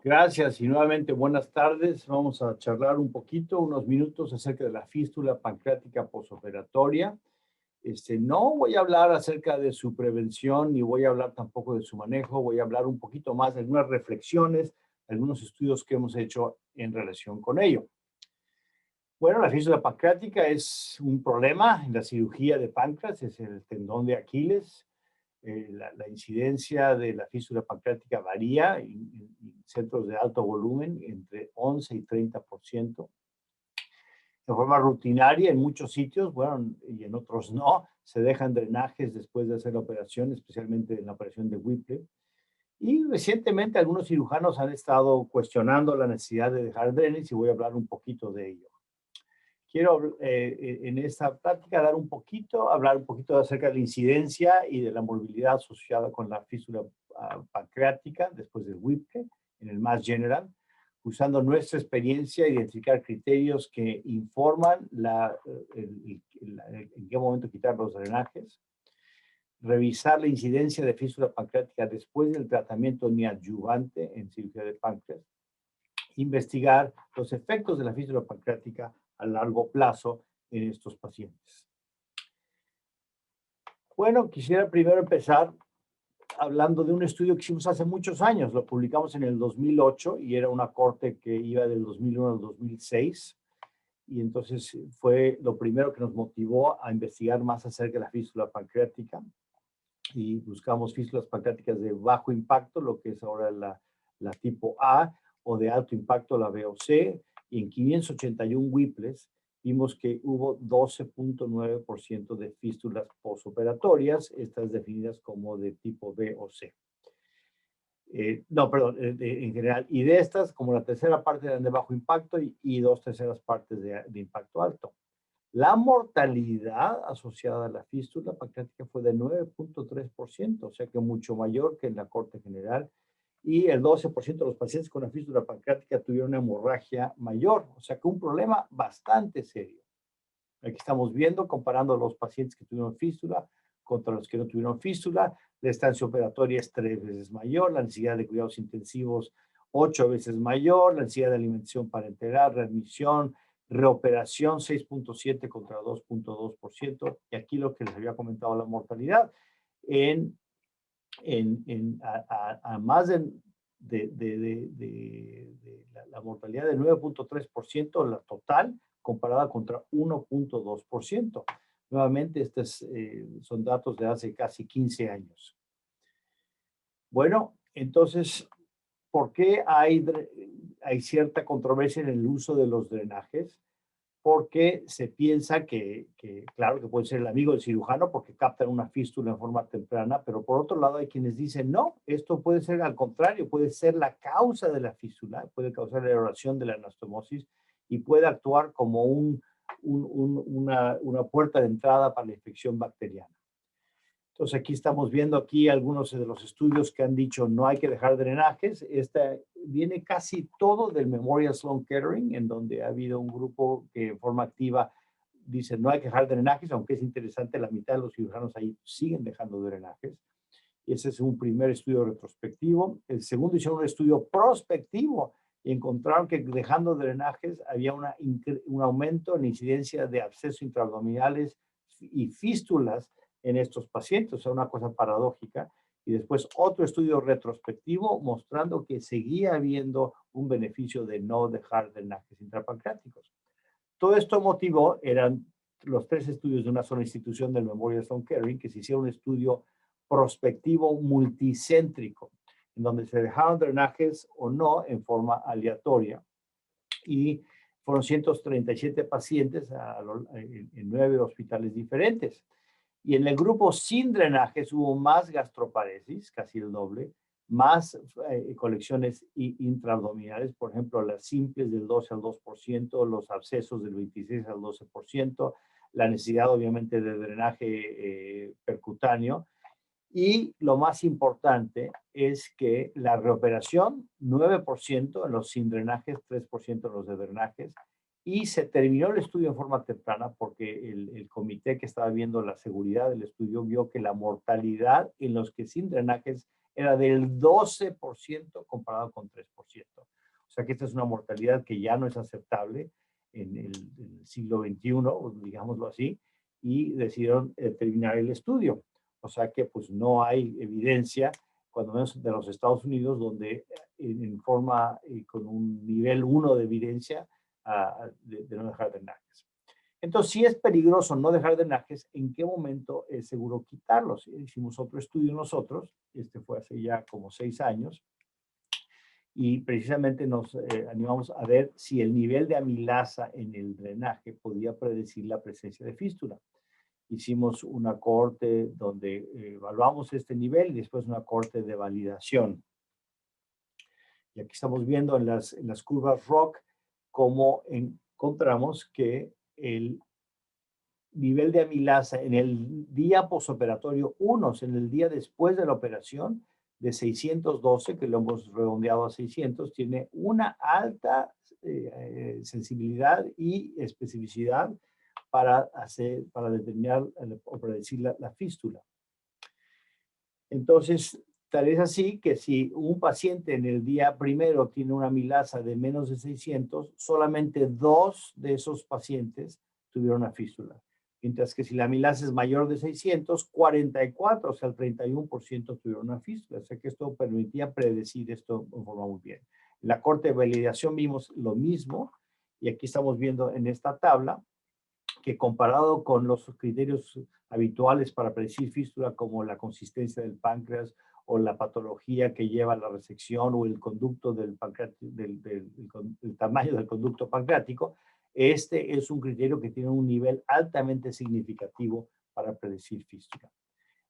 Gracias y nuevamente buenas tardes. Vamos a charlar un poquito, unos minutos acerca de la fístula pancreática posoperatoria. No voy a hablar acerca de su prevención ni voy a hablar tampoco de su manejo. Voy a hablar un poquito más de algunas reflexiones, algunos estudios que hemos hecho en relación con ello. Bueno, la fístula pancreática es un problema en la cirugía de páncreas, es el tendón de Aquiles. La incidencia de la fístula pancreática varía en centros de alto volumen entre 11 y 30%. De forma rutinaria en muchos sitios, bueno, y en otros no, se dejan drenajes después de hacer la operación, especialmente en la operación de Whipple. Y recientemente algunos cirujanos han estado cuestionando la necesidad de dejar drenes y voy a hablar un poquito de ello. Quiero en esta plática hablar un poquito acerca de la incidencia y de la morbilidad asociada con la fístula pancreática después del Whipple, en el Mass General, usando nuestra experiencia, identificar criterios que informan en qué momento quitar los drenajes, revisar la incidencia de fístula pancreática después del tratamiento neoadyuvante en cirugía de páncreas, investigar los efectos de la fístula pancreática a largo plazo en estos pacientes. Bueno, quisiera primero empezar hablando de un estudio que hicimos hace muchos años. Lo publicamos en el 2008 y era una corte que iba del 2001 al 2006. Y entonces fue lo primero que nos motivó a investigar más acerca de la fístula pancreática. Y buscamos fístulas pancreáticas de bajo impacto, lo que es ahora la tipo A, o de alto impacto, la B o C. Y en 581 Whipples vimos que hubo 12.9% de fístulas posoperatorias, estas definidas como de tipo B o C. No, perdón, en general. Y de estas, como la tercera parte eran de bajo impacto y dos terceras partes de impacto alto. La mortalidad asociada a la fístula pancreática fue de 9.3%, o sea que mucho mayor que en la corte general. Y el 12% de los pacientes con la fístula pancreática tuvieron una hemorragia mayor, o sea que un problema bastante serio. Aquí estamos viendo, comparando los pacientes que tuvieron fístula contra los que no tuvieron fístula. La estancia operatoria es 3 veces mayor, la necesidad de cuidados intensivos 8 veces mayor, la necesidad de alimentación parenteral, readmisión, reoperación 6.7 contra 2.2%. Y aquí lo que les había comentado, la mortalidad a más la mortalidad de 9.3%, la total, comparada contra 1.2%. Nuevamente, estos son datos de hace casi 15 años. Bueno, entonces, ¿por qué hay cierta controversia en el uso de los drenajes? Porque se piensa claro, que puede ser el amigo del cirujano porque captan una fístula en forma temprana, pero por otro lado hay quienes dicen, no, esto puede ser al contrario, puede ser la causa de la fístula, puede causar la erosión de la anastomosis y puede actuar como una puerta de entrada para la infección bacteriana. Entonces aquí estamos viendo algunos de los estudios que han dicho no hay que dejar drenajes. Viene casi todo del Memorial Sloan Kettering, en donde ha habido un grupo que en forma activa dice no hay que dejar drenajes, aunque es interesante, la mitad de los cirujanos ahí siguen dejando drenajes. Y ese es un primer estudio retrospectivo. El segundo hicieron un estudio prospectivo y encontraron que dejando drenajes había un aumento en la incidencia de abscesos intraabdominales y fístulas en estos pacientes, o sea, una cosa paradójica. Y después otro estudio retrospectivo mostrando que seguía habiendo un beneficio de no dejar drenajes intrapancreáticos. Todo esto motivó, eran los 3 estudios de una sola institución del Memorial Sloan Kettering, que se hicieron un estudio prospectivo multicéntrico, en donde se dejaron drenajes o no en forma aleatoria. Y fueron 137 pacientes en 9 hospitales diferentes. Y en el grupo sin drenajes hubo más gastroparesis, casi el doble, más colecciones intraabdominales, por ejemplo, las simples del 12 al 2%, los abscesos del 26 al 12%, la necesidad obviamente de drenaje percutáneo. Y lo más importante es que la reoperación, 9% en los sin drenajes, 3% en los de drenajes, y se terminó el estudio en forma temprana porque el comité que estaba viendo la seguridad del estudio vio que la mortalidad en los que sin drenajes era del 12% comparado con 3%. O sea que esta es una mortalidad que ya no es aceptable en el siglo XXI, digámoslo así, y decidieron terminar el estudio. O sea que pues no hay evidencia, cuando menos de los Estados Unidos, donde en forma, con un nivel 1 de evidencia de no dejar drenajes. Entonces, si es peligroso no dejar drenajes, ¿en qué momento es seguro quitarlos? Hicimos otro estudio nosotros, este fue hace ya como 6 años, y precisamente nos animamos a ver si el nivel de amilasa en el drenaje podía predecir la presencia de fístula. Hicimos una cohorte donde evaluamos este nivel y después una cohorte de validación. Y aquí estamos viendo en las curvas ROC cómo encontramos que el nivel de amilasa en el día posoperatorio 1, en el día después de la operación, de 612, que lo hemos redondeado a 600, tiene una alta sensibilidad y especificidad para determinar o predecir la fístula. Entonces, tal es así que si un paciente en el día primero tiene una amilasa de menos de 600, solamente 2 de esos pacientes tuvieron una fístula. Mientras que si la amilasa es mayor de 600, 44, o sea, el 31% tuvieron una fístula. O sea que esto permitía predecir esto en forma muy bien. En la corte de validación vimos lo mismo, y aquí estamos viendo en esta tabla que comparado con los criterios habituales para predecir fístula, como la consistencia del páncreas o la patología que lleva a la resección o el conducto del el tamaño del conducto pancreático, este es un criterio que tiene un nivel altamente significativo para predecir fístula.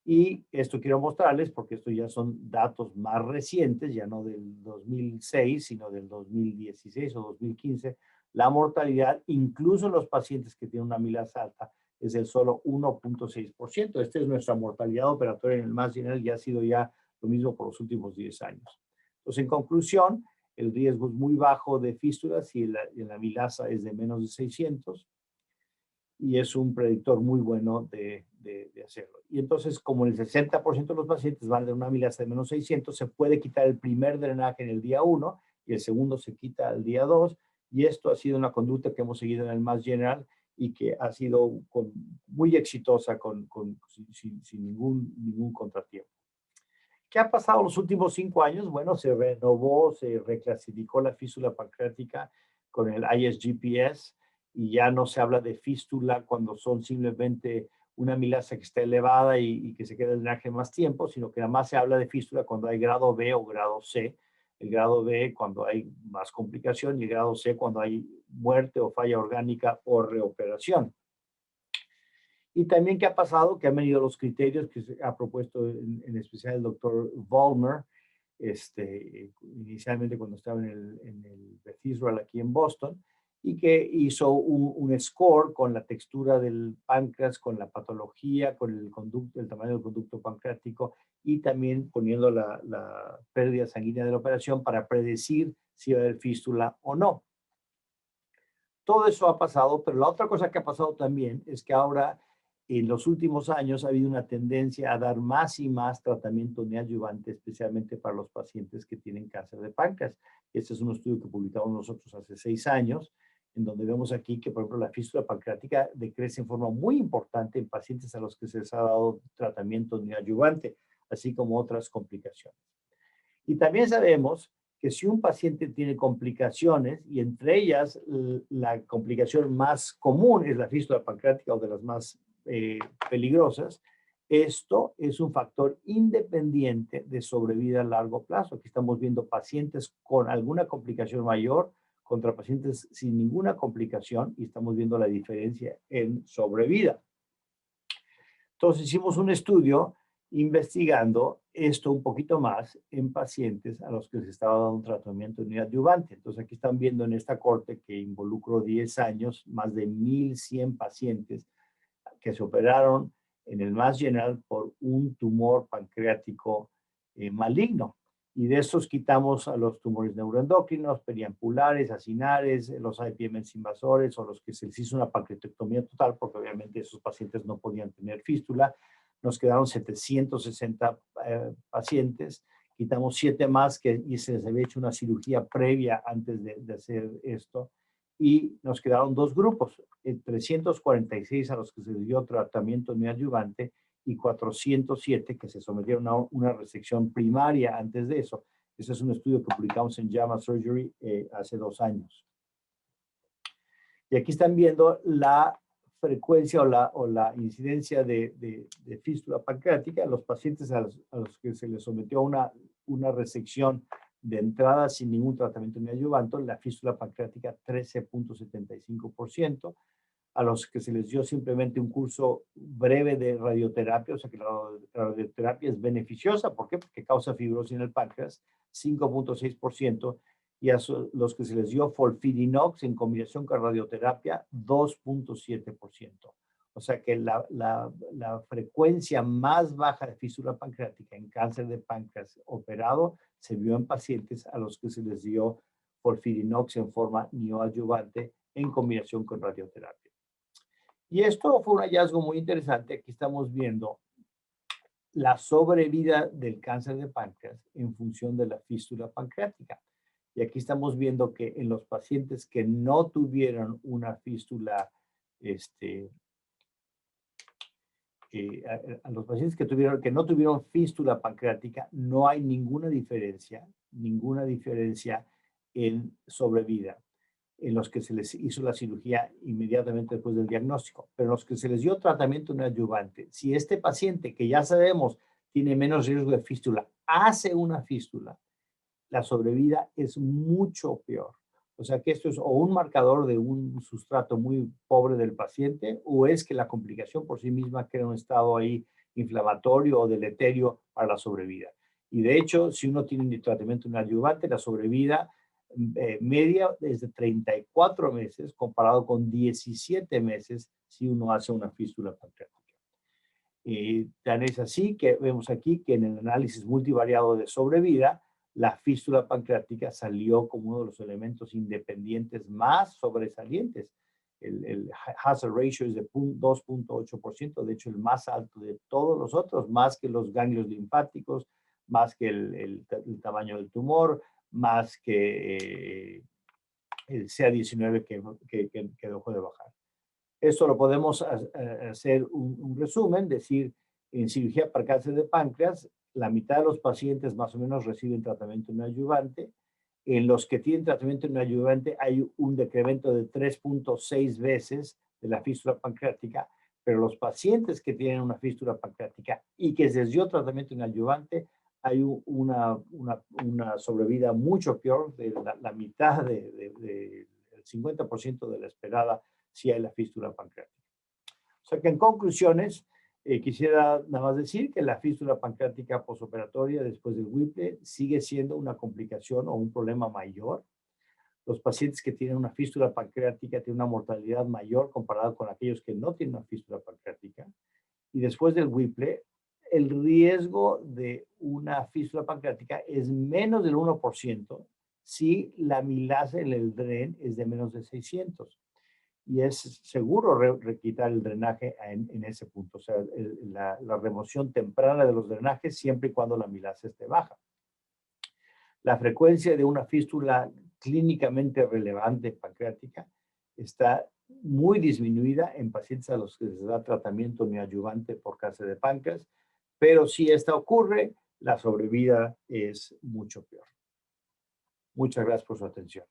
Y esto quiero mostrarles porque estos ya son datos más recientes, ya no del 2006, sino del 2016 o 2015. La mortalidad, incluso en los pacientes que tienen una amilasa alta, es del solo 1.6%. Esta es nuestra mortalidad operatoria en el Mass General y ha sido ya lo mismo por los últimos 10 años. Entonces, en conclusión, el riesgo es muy bajo de fístulas si la amilasa es de menos de 600 y es un predictor muy bueno de hacerlo. Y entonces, como el 60% de los pacientes van de una amilasa de menos 600, se puede quitar el primer drenaje en el día 1 y el segundo se quita al día 2. Y esto ha sido una conducta que hemos seguido en el Mass General y que ha sido muy exitosa sin ningún contratiempo. ¿Qué ha pasado los últimos 5 años? Bueno, se renovó, se reclasificó la fístula pancreática con el ISGPS y ya no se habla de fístula cuando son simplemente una amilasa que está elevada y que se queda en el drenaje más tiempo, sino que además se habla de fístula cuando hay grado B o grado C. El grado B cuando hay más complicación y el grado C cuando hay muerte o falla orgánica o reoperación. Y también, ¿qué ha pasado? Que han venido los criterios que se ha propuesto en especial el doctor Vollmer, inicialmente cuando estaba en el Beth Israel aquí en Boston, y que hizo un score con la textura del páncreas, con la patología, con el tamaño del conducto pancreático y también poniendo la pérdida sanguínea de la operación para predecir si va a haber fístula o no. Todo eso ha pasado, pero la otra cosa que ha pasado también es que ahora en los últimos años ha habido una tendencia a dar más y más tratamiento neoadyuvante, especialmente para los pacientes que tienen cáncer de páncreas. Este es un estudio que publicamos nosotros hace 6 años, en donde vemos aquí que, por ejemplo, la fístula pancreática decrece en forma muy importante en pacientes a los que se les ha dado tratamiento neoadyuvante, así como otras complicaciones. Y también sabemos que si un paciente tiene complicaciones, y entre ellas la complicación más común es la fístula pancreática o de las más peligrosas, esto es un factor independiente de sobrevida a largo plazo. Aquí estamos viendo pacientes con alguna complicación mayor contra pacientes sin ninguna complicación y estamos viendo la diferencia en sobrevida. Entonces hicimos un estudio investigando esto un poquito más en pacientes a los que les estaba dando un tratamiento neoadyuvante. Entonces aquí están viendo en esta corte que involucró 10 años, más de 1,100 pacientes que se operaron en el Mass General por un tumor pancreático maligno. Y de estos quitamos a los tumores neuroendocrinos, periampulares, acinares, los IPMs invasores o los que se les hizo una pancreatectomía total, porque obviamente esos pacientes no podían tener fístula. Nos quedaron 760 pacientes Quitamos 7 más y se les había hecho una cirugía previa antes de hacer esto. Y nos quedaron 2 grupos, 346 a los que se les dio tratamiento neoadyuvante y 407 que se sometieron a una resección primaria antes de eso. Ese es un estudio que publicamos en JAMA Surgery hace 2 años. Y aquí están viendo la frecuencia o la incidencia de fístula pancreática en los pacientes a los que se les sometió a una resección de entrada sin ningún tratamiento neoadyuvante, la fístula pancreática 13.75%, a los que se les dio simplemente un curso breve de radioterapia, o sea que la radioterapia es beneficiosa, ¿por qué? Porque causa fibrosis en el páncreas, 5.6%, y a los que se les dio FOLFIRINOX en combinación con radioterapia, 2.7%. O sea que la frecuencia más baja de fístula pancreática en cáncer de páncreas operado se vio en pacientes a los que se les dio FOLFIRINOX en forma neoadyuvante en combinación con radioterapia. Y esto fue un hallazgo muy interesante. Aquí estamos viendo la sobrevida del cáncer de páncreas en función de la fístula pancreática. Y aquí estamos viendo que en los pacientes que no tuvieron una fístula, a los pacientes que no tuvieron fístula pancreática, no hay ninguna diferencia en sobrevida en los que se les hizo la cirugía inmediatamente después del diagnóstico. Pero en los que se les dio tratamiento neoadyuvante, si este paciente, que ya sabemos tiene menos riesgo de fístula, hace una fístula, la sobrevida es mucho peor. O sea que esto es o un marcador de un sustrato muy pobre del paciente, o es que la complicación por sí misma crea un estado ahí inflamatorio o deleterio para la sobrevida. Y de hecho, si uno tiene un tratamiento neoadyuvante, la sobrevida media es de 34 meses comparado con 17 meses si uno hace una fístula pancreática. Tan es así que vemos aquí que en el análisis multivariado de sobrevida, la fístula pancreática salió como uno de los elementos independientes más sobresalientes. El hazard ratio es de 2.8%, de hecho el más alto de todos los otros, más que los ganglios linfáticos, más que el tamaño del tumor, más que el CA19 que dejó de bajar. Esto lo podemos hacer un resumen, decir, en cirugía para cáncer de páncreas, la mitad de los pacientes más o menos reciben tratamiento neoadyuvante. En los que tienen tratamiento neoadyuvante hay un decremento de 3.6 veces de la fístula pancreática, pero los pacientes que tienen una fístula pancreática y que se les dio tratamiento neoadyuvante, hay una sobrevida mucho peor, de la mitad del 50% de la esperada si hay la fístula pancreática. O sea que en conclusiones, quisiera nada más decir que la fístula pancreática posoperatoria después del Whipple sigue siendo una complicación o un problema mayor. Los pacientes que tienen una fístula pancreática tienen una mortalidad mayor comparado con aquellos que no tienen una fístula pancreática. Y después del Whipple, el riesgo de una fístula pancreática es menos del 1% si la amilasa en el DREN es de menos de 600. Y es seguro quitar el drenaje en ese punto. O sea, la remoción temprana de los drenajes siempre y cuando la amilasa esté baja. La frecuencia de una fístula clínicamente relevante pancreática está muy disminuida en pacientes a los que se da tratamiento neoadyuvante por cáncer de páncreas, pero si esta ocurre, la sobrevida es mucho peor. Muchas gracias por su atención.